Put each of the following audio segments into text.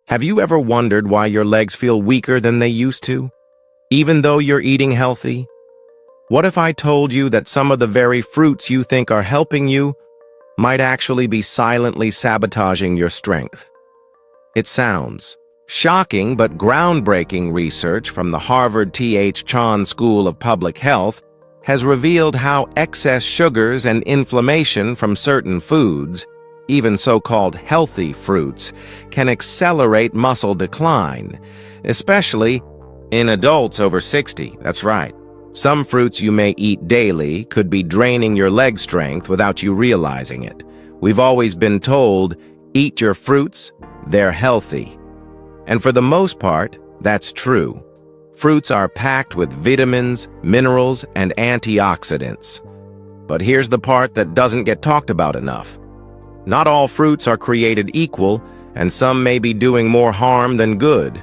Have you ever wondered why your legs feel weaker than they used to, even though you're eating healthy? What if I told you that some of the very fruits you think are helping you might actually be silently sabotaging your strength? It sounds shocking, but groundbreaking research from the Harvard T.H. Chan School of Public Health has revealed how excess sugars and inflammation from certain foods, even so-called healthy fruits, can accelerate muscle decline, especially in adults over 60. That's right. Some fruits you may eat daily could be draining your leg strength without you realizing it. We've always been told, eat your fruits, they're healthy. And for the most part, that's true. Fruits are packed with vitamins, minerals, and antioxidants. But here's the part that doesn't get talked about enough. Not all fruits are created equal, and some may be doing more harm than good,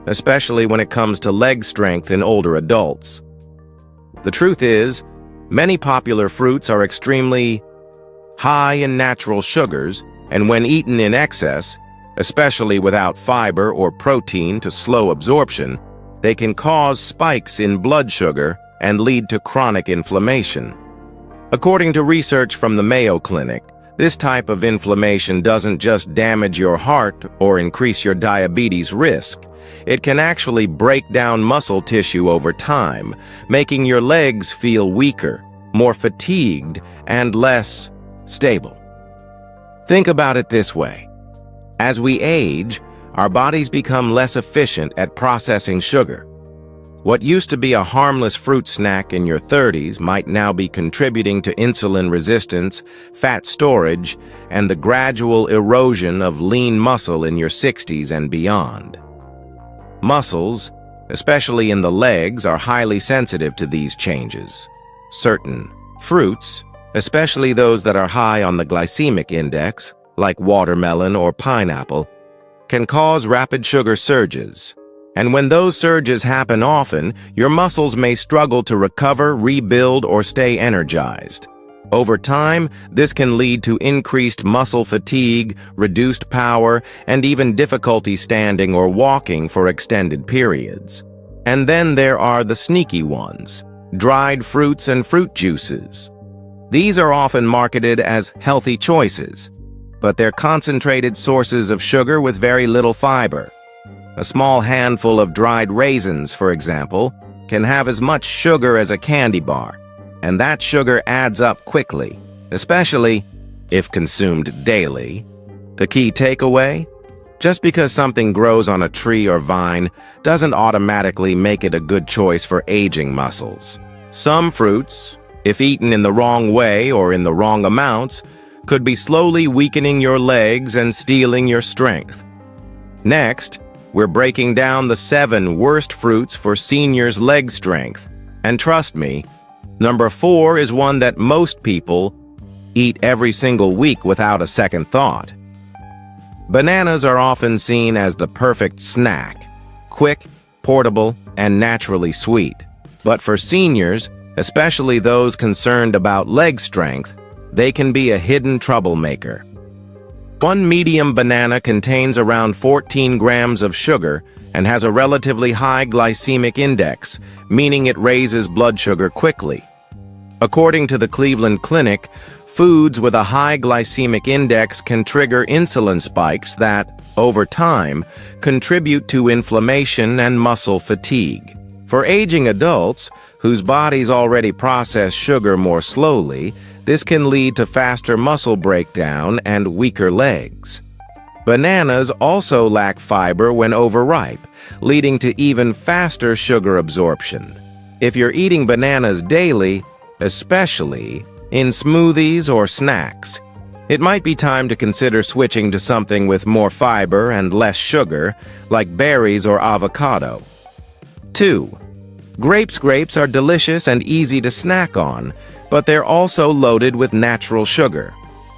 especially when it comes to leg strength in older adults. The truth is, many popular fruits are extremely high in natural sugars, and when eaten in excess, especially without fiber or protein to slow absorption, they can cause spikes in blood sugar and lead to chronic inflammation. According to research from the Mayo Clinic, this type of inflammation doesn't just damage your heart or increase your diabetes risk. It can actually break down muscle tissue over time, making your legs feel weaker, more fatigued, and less stable. Think about it this way. As we age, our bodies become less efficient at processing sugar. What used to be a harmless fruit snack in your 30s might now be contributing to insulin resistance, fat storage, and the gradual erosion of lean muscle in your 60s and beyond. Muscles, especially in the legs, are highly sensitive to these changes. Certain fruits, especially those that are high on the glycemic index, like watermelon or pineapple, can cause rapid sugar surges. And when those surges happen often, your muscles may struggle to recover, rebuild, or stay energized. Over time, this can lead to increased muscle fatigue, reduced power, and even difficulty standing or walking for extended periods. And then there are the sneaky ones, dried fruits and fruit juices. These are often marketed as healthy choices, but they're concentrated sources of sugar with very little fiber. A small handful of dried raisins, for example, can have as much sugar as a candy bar, and that sugar adds up quickly, especially if consumed daily. The key takeaway? Just because something grows on a tree or vine doesn't automatically make it a good choice for aging muscles. Some fruits, if eaten in the wrong way or in the wrong amounts, could be slowly weakening your legs and stealing your strength. Next, we're breaking down the 7 worst fruits for seniors' leg strength. And trust me, number 4 is one that most people eat every single week without a second thought. Bananas are often seen as the perfect snack, quick, portable, and naturally sweet. But for seniors, especially those concerned about leg strength, they can be a hidden troublemaker. One medium banana contains around 14 grams of sugar and has a relatively high glycemic index, meaning it raises blood sugar quickly. According to the Cleveland Clinic, foods with a high glycemic index can trigger insulin spikes that, over time, contribute to inflammation and muscle fatigue. For aging adults, whose bodies already process sugar more slowly, this can lead to faster muscle breakdown and weaker legs. Bananas also lack fiber when overripe, leading to even faster sugar absorption. If you're eating bananas daily, especially in smoothies or snacks, it might be time to consider switching to something with more fiber and less sugar, like berries or avocado. 2. Grapes are delicious and easy to snack on, but they're also loaded with natural sugar.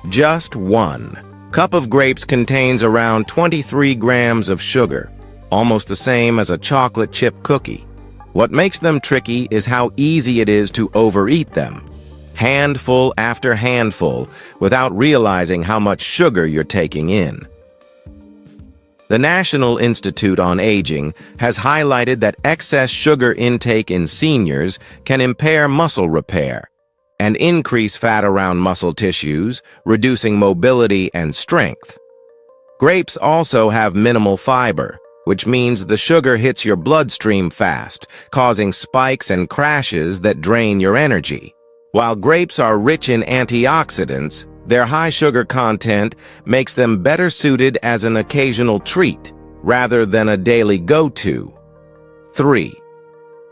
Just 1 cup of grapes contains around 23 grams of sugar, almost the same as a chocolate chip cookie. What makes them tricky is how easy it is to overeat them, handful after handful, without realizing how much sugar you're taking in. The National Institute on Aging has highlighted that excess sugar intake in seniors can impair muscle repair and increase fat around muscle tissues, reducing mobility and strength. Grapes also have minimal fiber, which means the sugar hits your bloodstream fast, causing spikes and crashes that drain your energy. While grapes are rich in antioxidants, their high sugar content makes them better suited as an occasional treat, rather than a daily go-to. 3.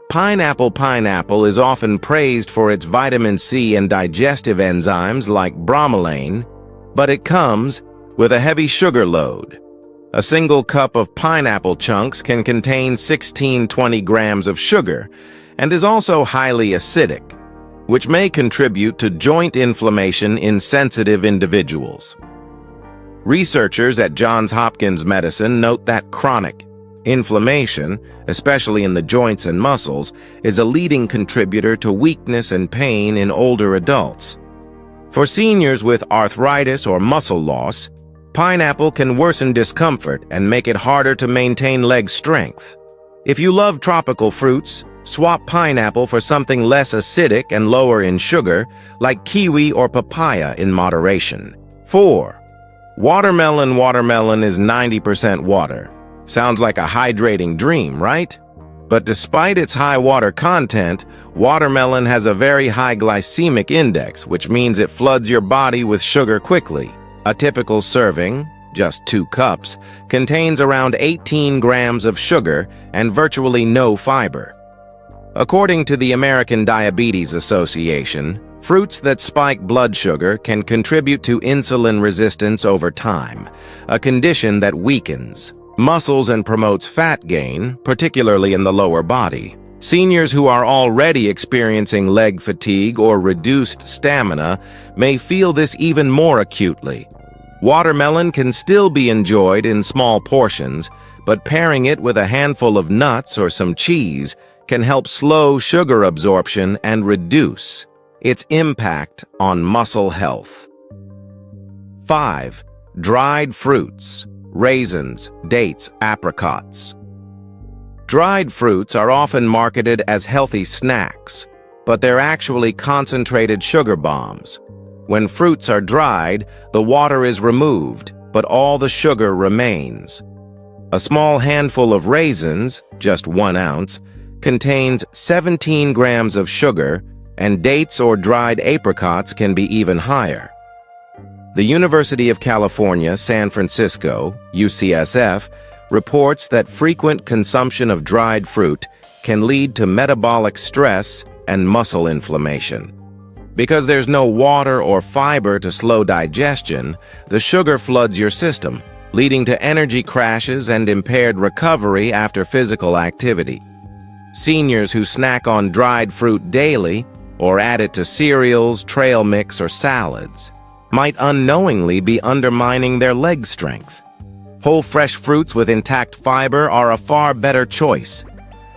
Pineapple. Pineapple is often praised for its vitamin C and digestive enzymes like bromelain, but it comes with a heavy sugar load. A single cup of pineapple chunks can contain 16-20 grams of sugar and is also highly acidic, which may contribute to joint inflammation in sensitive individuals. Researchers at Johns Hopkins Medicine note that chronic inflammation, especially in the joints and muscles, is a leading contributor to weakness and pain in older adults. For seniors with arthritis or muscle loss, pineapple can worsen discomfort and make it harder to maintain leg strength. If you love tropical fruits, swap pineapple for something less acidic and lower in sugar, like kiwi or papaya in moderation. 4. Watermelon. Watermelon is 90% water. Sounds like a hydrating dream, right? But despite its high water content, watermelon has a very high glycemic index, which means it floods your body with sugar quickly. A typical serving, just 2 cups, contains around 18 grams of sugar and virtually no fiber. According to the American Diabetes Association, fruits that spike blood sugar can contribute to insulin resistance over time, a condition that weakens muscles and promotes fat gain, particularly in the lower body. Seniors who are already experiencing leg fatigue or reduced stamina may feel this even more acutely. Watermelon can still be enjoyed in small portions, but pairing it with a handful of nuts or some cheese can help slow sugar absorption and reduce its impact on muscle health. 5. Dried fruits. Raisins, dates, apricots. Dried fruits are often marketed as healthy snacks, but they're actually concentrated sugar bombs. When fruits are dried, the water is removed, but all the sugar remains. A small handful of raisins, just 1 ounce, contains 17 grams of sugar, and dates or dried apricots can be even higher. The University of California, San Francisco, UCSF, reports that frequent consumption of dried fruit can lead to metabolic stress and muscle inflammation. Because there's no water or fiber to slow digestion, the sugar floods your system, leading to energy crashes and impaired recovery after physical activity. Seniors who snack on dried fruit daily or add it to cereals, trail mix, or salads might unknowingly be undermining their leg strength. Whole fresh fruits with intact fiber are a far better choice.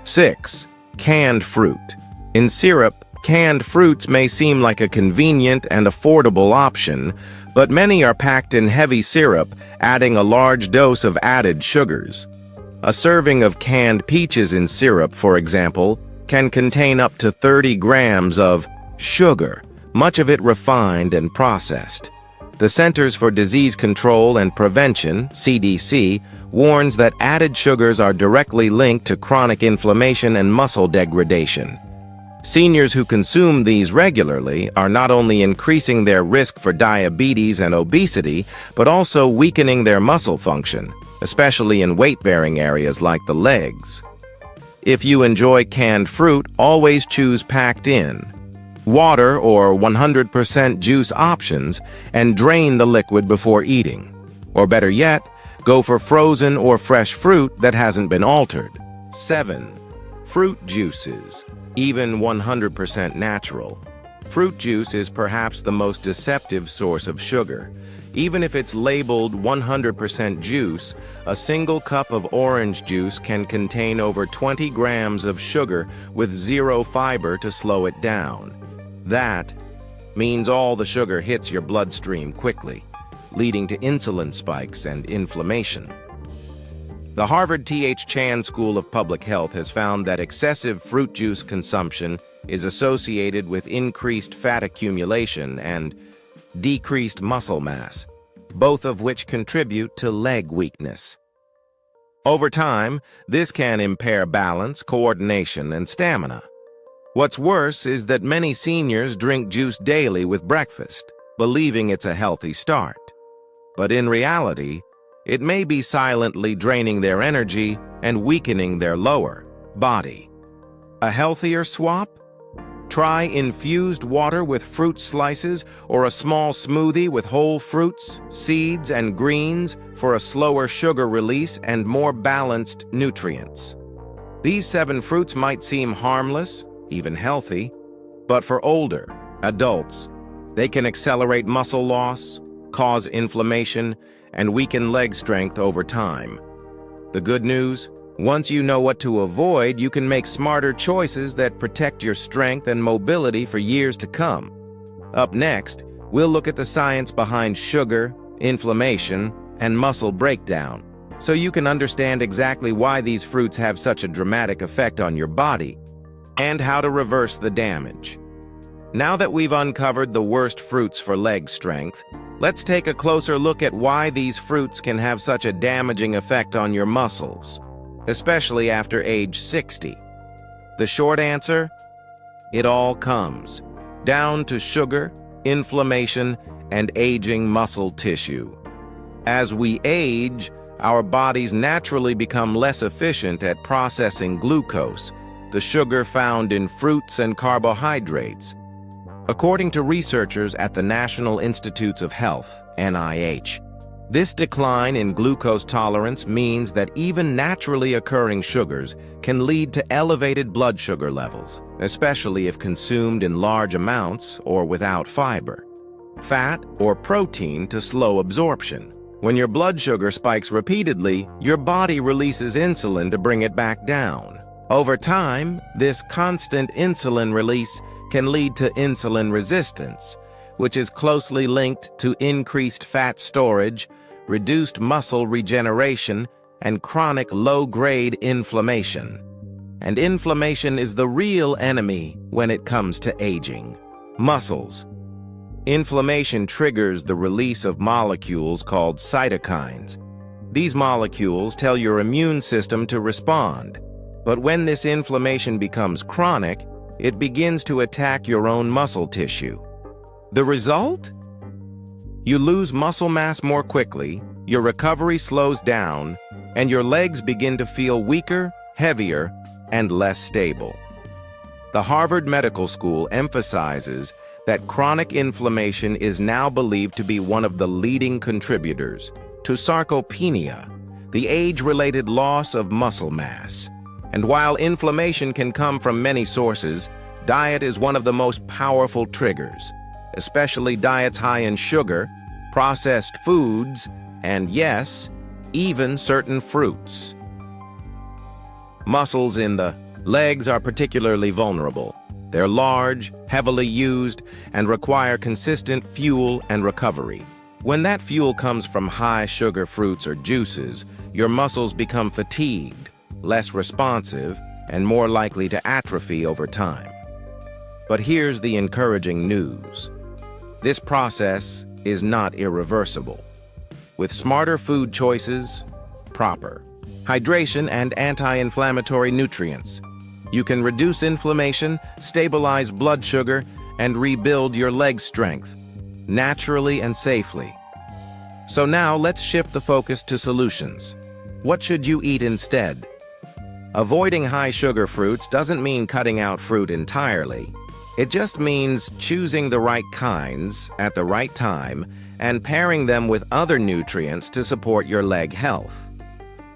6. Canned fruit. In syrup, canned fruits may seem like a convenient and affordable option, but many are packed in heavy syrup, adding a large dose of added sugars. A serving of canned peaches in syrup, for example, can contain up to 30 grams of sugar, much of it refined and processed. The Centers for Disease Control and Prevention, CDC, warns that added sugars are directly linked to chronic inflammation and muscle degradation. Seniors who consume these regularly are not only increasing their risk for diabetes and obesity, but also weakening their muscle function, especially in weight-bearing areas like the legs. If you enjoy canned fruit, always choose packed-in water or 100% juice options and drain the liquid before eating. Or better yet, go for frozen or fresh fruit that hasn't been altered. 7. Fruit juices, even 100% natural. Fruit juice is perhaps the most deceptive source of sugar. Even if it's labeled 100% juice, a single cup of orange juice can contain over 20 grams of sugar with zero fiber to slow it down. That means all the sugar hits your bloodstream quickly, leading to insulin spikes and inflammation. The Harvard T.H. Chan School of Public Health has found that excessive fruit juice consumption is associated with increased fat accumulation and decreased muscle mass, both of which contribute to leg weakness. Over time, this can impair balance, coordination, and stamina. What's worse is that many seniors drink juice daily with breakfast, believing it's a healthy start. But in reality, it may be silently draining their energy and weakening their lower body. A healthier swap? Try infused water with fruit slices or a small smoothie with whole fruits, seeds, and greens for a slower sugar release and more balanced nutrients. These 7 fruits might seem harmless, even healthy, but for older adults, they can accelerate muscle loss, cause inflammation, and weaken leg strength over time. The good news? Once you know what to avoid, you can make smarter choices that protect your strength and mobility for years to come. Up next, we'll look at the science behind sugar, inflammation, and muscle breakdown, so you can understand exactly why these fruits have such a dramatic effect on your body, and how to reverse the damage. Now that we've uncovered the worst fruits for leg strength, let's take a closer look at why these fruits can have such a damaging effect on your muscles, especially after age 60. The short answer? It all comes down to sugar, inflammation, and aging muscle tissue. As we age, our bodies naturally become less efficient at processing glucose, the sugar found in fruits and carbohydrates. According to researchers at the National Institutes of Health, NIH, this decline in glucose tolerance means that even naturally occurring sugars can lead to elevated blood sugar levels, especially if consumed in large amounts or without fiber, fat, or protein to slow absorption. When your blood sugar spikes repeatedly, your body releases insulin to bring it back down. Over time, this constant insulin release can lead to insulin resistance, which is closely linked to increased fat storage, reduced muscle regeneration, and chronic low-grade inflammation. And inflammation is the real enemy when it comes to aging. Muscles. Inflammation triggers the release of molecules called cytokines. These molecules tell your immune system to respond. But when this inflammation becomes chronic, it begins to attack your own muscle tissue. The result? You lose muscle mass more quickly, your recovery slows down, and your legs begin to feel weaker, heavier, and less stable. The Harvard Medical School emphasizes that chronic inflammation is now believed to be one of the leading contributors to sarcopenia, the age-related loss of muscle mass. And while inflammation can come from many sources, diet is one of the most powerful triggers, especially diets high in sugar, processed foods, and yes, even certain fruits. Muscles in the legs are particularly vulnerable. They're large, heavily used, and require consistent fuel and recovery. When that fuel comes from high-sugar fruits or juices, your muscles become fatigued, less responsive, and more likely to atrophy over time. But here's the encouraging news. This process is not irreversible. With smarter food choices, proper hydration, and anti-inflammatory nutrients, you can reduce inflammation, stabilize blood sugar, and rebuild your leg strength, naturally and safely. So now let's shift the focus to solutions. What should you eat instead? Avoiding high-sugar fruits doesn't mean cutting out fruit entirely. It just means choosing the right kinds at the right time and pairing them with other nutrients to support your leg health.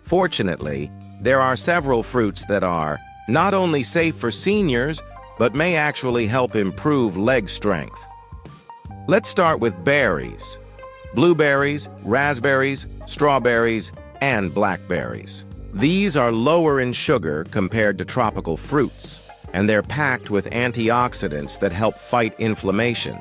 Fortunately, there are several fruits that are not only safe for seniors, but may actually help improve leg strength. Let's start with berries. Blueberries, raspberries, strawberries, and blackberries. These are lower in sugar compared to tropical fruits, and they're packed with antioxidants that help fight inflammation.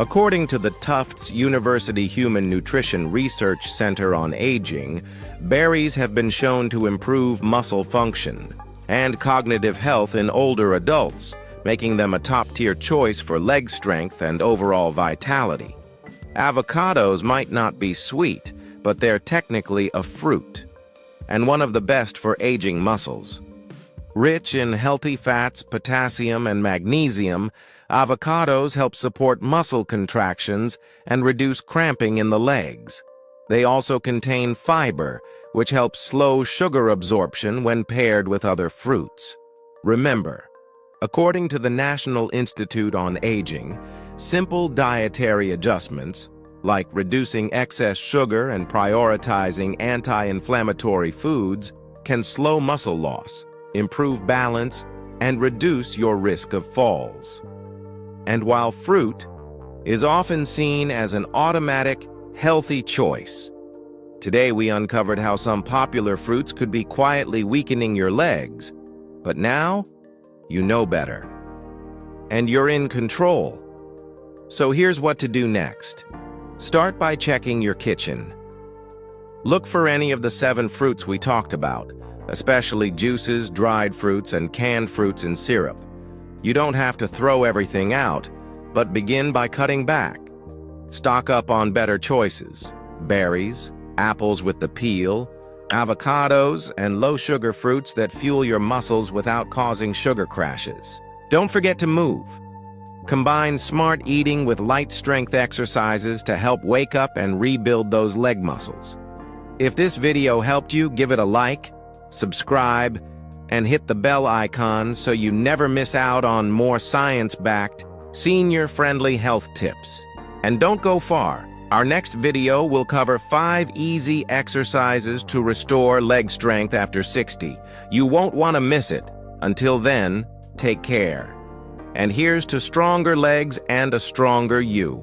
According to the Tufts University Human Nutrition Research Center on Aging, berries have been shown to improve muscle function and cognitive health in older adults, making them a top-tier choice for leg strength and overall vitality. Avocados might not be sweet, but they're technically a fruit, and one of the best for aging muscles. Rich in healthy fats, potassium, and magnesium, avocados help support muscle contractions and reduce cramping in the legs. They also contain fiber, which helps slow sugar absorption when paired with other fruits. Remember, according to the National Institute on Aging, simple dietary adjustments, like reducing excess sugar and prioritizing anti-inflammatory foods, can slow muscle loss, improve balance, and reduce your risk of falls. And while fruit is often seen as an automatic, healthy choice, today we uncovered how some popular fruits could be quietly weakening your legs. But now, you know better. And you're in control. So here's what to do next. Start by checking your kitchen. Look for any of the 7 fruits we talked about, especially juices, dried fruits, and canned fruits in syrup. You don't have to throw everything out, but begin by cutting back. Stock up on better choices: berries, apples with the peel, avocados, and low-sugar fruits that fuel your muscles without causing sugar crashes. Don't forget to move. Combine smart eating with light strength exercises to help wake up and rebuild those leg muscles. If this video helped you, give it a like, subscribe, and hit the bell icon so you never miss out on more science-backed, senior-friendly health tips. And don't go far. Our next video will cover 5 easy exercises to restore leg strength after 60. You won't want to miss it. Until then, take care. And here's to stronger legs and a stronger you.